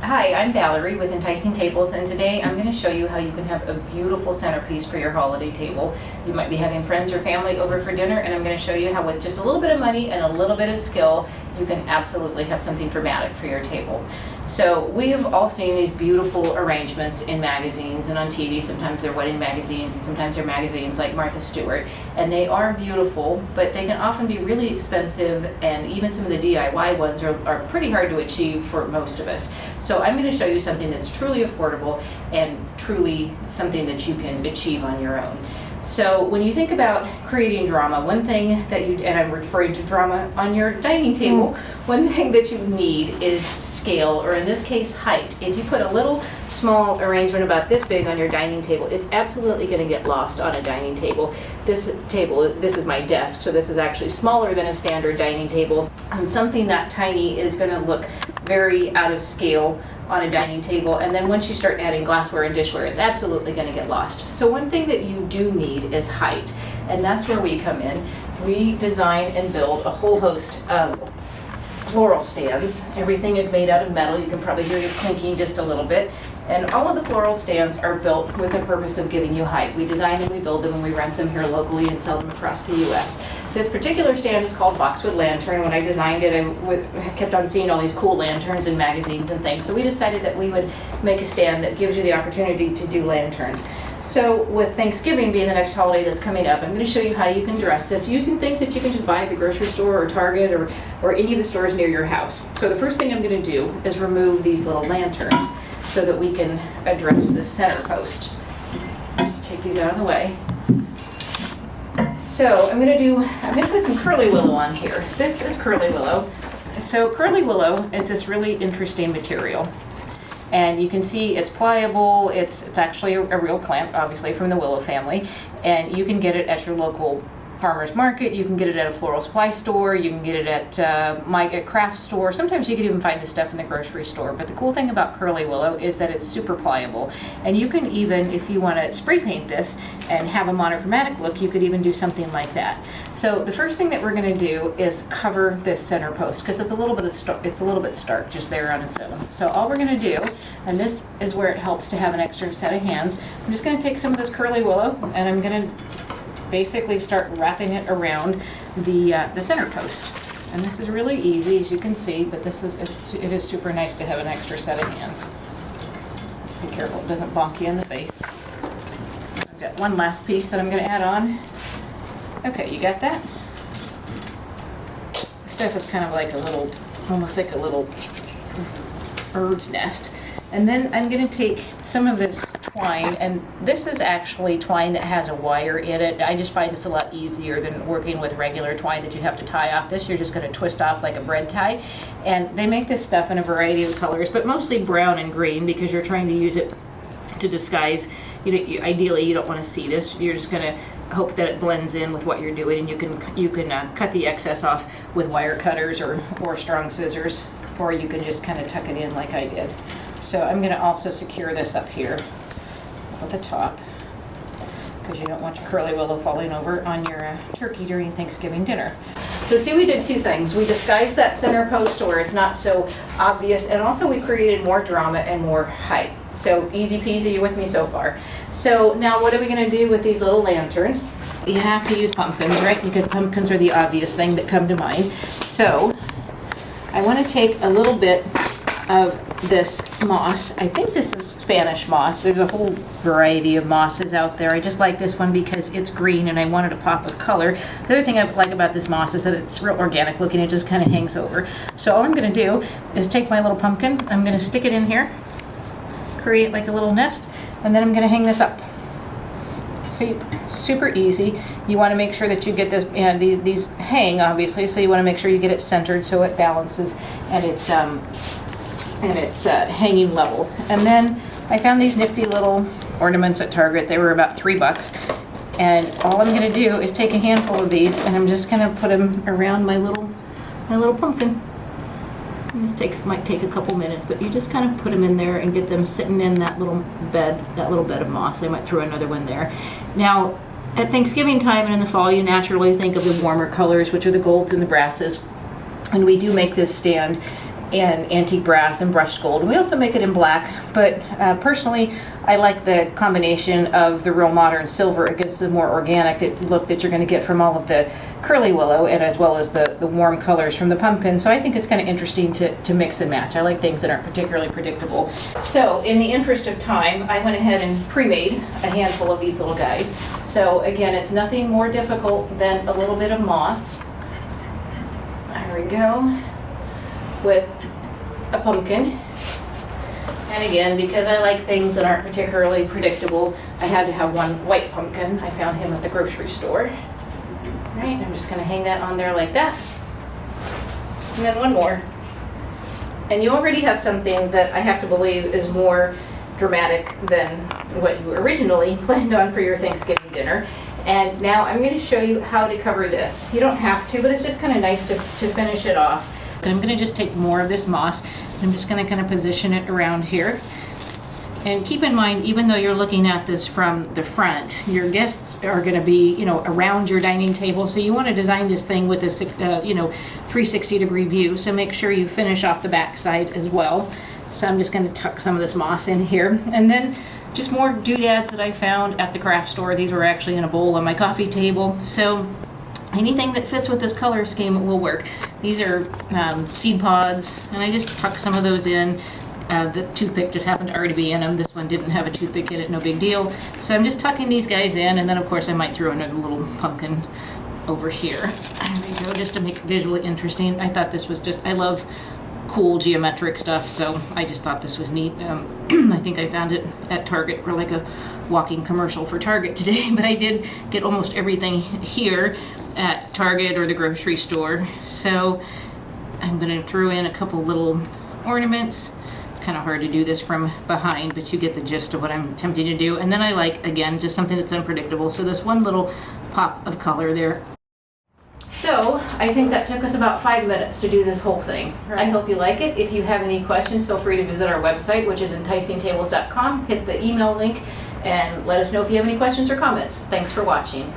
Hi, I'm Valerie with Enticing Tables, and today I'm going to show you how you can have a beautiful centerpiece for your holiday table. You might be having friends or family over for dinner, and I'm going to show you how with just a little bit of money and a little bit of skill, you can absolutely have something dramatic for your table. So we've all seen these beautiful arrangements in magazines and on TV. Sometimes they're wedding magazines and sometimes they're magazines like Martha Stewart, and they are beautiful, but they can often be really expensive, and even some of the DIY ones are pretty hard to achieve for most of us. So I'm going to show you something that's truly affordable and truly something that you can achieve on your own. So when you think about creating drama, one thing that you, and I'm referring to drama on your dining table, one thing that you need is scale, or in this case, height. If you put a little small arrangement about this big on your dining table, it's absolutely going to get lost on a dining table. This is my desk, so this is actually smaller than a standard dining table. And something that tiny is going to look very out of scale on a dining table, and then once you start adding glassware and dishware, it's absolutely going to get lost. So one thing that you do need is height, and that's where we come in. We design and build a whole host of floral stands. Everything is made out of metal. You can probably hear this clinking just a little bit. And all of the floral stands are built with the purpose of giving you height. We design them, we build them, and we rent them here locally and sell them across the U.S. This particular stand is called Boxwood Lantern. When I designed it, I kept on seeing all these cool lanterns in magazines and things. So we decided that we would make a stand that gives you the opportunity to do lanterns. So with Thanksgiving being the next holiday that's coming up, I'm going to show you how you can dress this using things that you can just buy at the grocery store or Target or any of the stores near your house. So the first thing I'm going to do is remove these little lanterns so that we can address this center post. Just take these out of the way. So I'm going to put some curly willow on here. This is curly willow. So curly willow is this really interesting material. And you can see it's pliable. It's actually a real plant, obviously from the willow family. And you can get it at your local farmer's market. You can get it at a floral supply store. You can get it at a craft store. Sometimes you can even find this stuff in the grocery store. But the cool thing about curly willow is that it's super pliable. And you can even, if you want to spray paint this and have a monochromatic look, you could even do something like that. So the first thing that we're going to do is cover this center post because it's a little bit stark just there on its own. So all we're going to do, and this is where it helps to have an extra set of hands, I'm just going to take some of this curly willow and I'm going to basically start wrapping it around the center post. And this is really easy, as you can see, but it is super nice to have an extra set of hands. Be careful it doesn't bonk you in the face. I've got one last piece that I'm going to add on. Okay, you got that? This stuff is kind of like almost like a little bird's nest. And then I'm going to take some of this twine, and this is actually twine that has a wire in it. I just find this a lot easier than working with regular twine that you have to tie off. This you're just going to twist off like a bread tie. And they make this stuff in a variety of colors, but mostly brown and green because you're trying to use it to disguise. Ideally, you don't want to see this. You're just going to hope that it blends in with what you're doing, and you can cut the excess off with wire cutters or strong scissors, or you can just kind of tuck it in like I did. So I'm going to also secure this up here at the top because you don't want your curly willow falling over on your turkey during Thanksgiving dinner. So see, we did two things. We disguised that center post where it's not so obvious, and also we created more drama and more height. So easy peasy, you with me so far? So now what are we going to do with these little lanterns? You have to use pumpkins, right? Because pumpkins are the obvious thing that come to mind. So I want to take a little bit of this moss. I think this is Spanish moss. There's a whole variety of mosses out there. I just like this one because it's green and I wanted a pop of color. The other thing I like about this moss is that it's real organic looking. It just kind of hangs over. So all I'm going to do is take my little pumpkin. I'm going to stick it in here, create like a little nest, and then I'm going to hang this up. See, super easy. You want to make sure that you get this, these hang obviously, so you want to make sure you get it centered so it balances and it's hanging level. And then I found these nifty little ornaments at Target. They were about $3. And all I'm going to do is take a handful of these and I'm just going to put them around my little pumpkin. This might take a couple minutes, but you just kind of put them in there and get them sitting in that little bed of moss. I might throw another one there. Now, at Thanksgiving time and in the fall, you naturally think of the warmer colors, which are the golds and the brasses. And we do make this stand and antique brass and brushed gold. And we also make it in black, but personally, I like the combination of the real modern silver. It gives a more organic look that you're going to get from all of the curly willow, and as well as the warm colors from the pumpkin. So I think it's kind of interesting to mix and match. I like things that aren't particularly predictable. So in the interest of time, I went ahead and pre-made a handful of these little guys. So again, it's nothing more difficult than a little bit of moss. There we go. With a pumpkin. And again, because I like things that aren't particularly predictable, I had to have one white pumpkin. I found him at the grocery store. All right, I'm just gonna hang that on there like that. And then one more. And you already have something that I have to believe is more dramatic than what you originally planned on for your Thanksgiving dinner. And now I'm going to show you how to cover this. You don't have to, but it's just kind of nice to finish it off. I'm going to just take more of this moss. I'm just going to kind of position it around here. And keep in mind, even though you're looking at this from the front, your guests are going to be, you know, around your dining table. So you want to design this thing with this, 360-degree view. So make sure you finish off the back side as well. So I'm just going to tuck some of this moss in here. And then just more doodads that I found at the craft store. These were actually in a bowl on my coffee table. So anything that fits with this color scheme will work. These are seed pods, and I just tuck some of those in. The toothpick just happened to already be in them. This one didn't have a toothpick in it, no big deal. So I'm just tucking these guys in, and then of course I might throw in a little pumpkin over here. There we go, just to make it visually interesting. I thought this was just, I love cool geometric stuff, so I just thought this was neat. I think I found it at Target, or like a walking commercial for Target today, but I did get almost everything here at Target or the grocery store. So I'm going to throw in a couple little ornaments. It's kind of hard to do this from behind, but you get the gist of what I'm attempting to do. And then I like, again, just something that's unpredictable. So this one little pop of color there. So I think that took us about 5 minutes to do this whole thing. I hope you like it. If you have any questions, feel free to visit our website, which is enticingtables.com. Hit the email link and let us know if you have any questions or comments. Thanks for watching.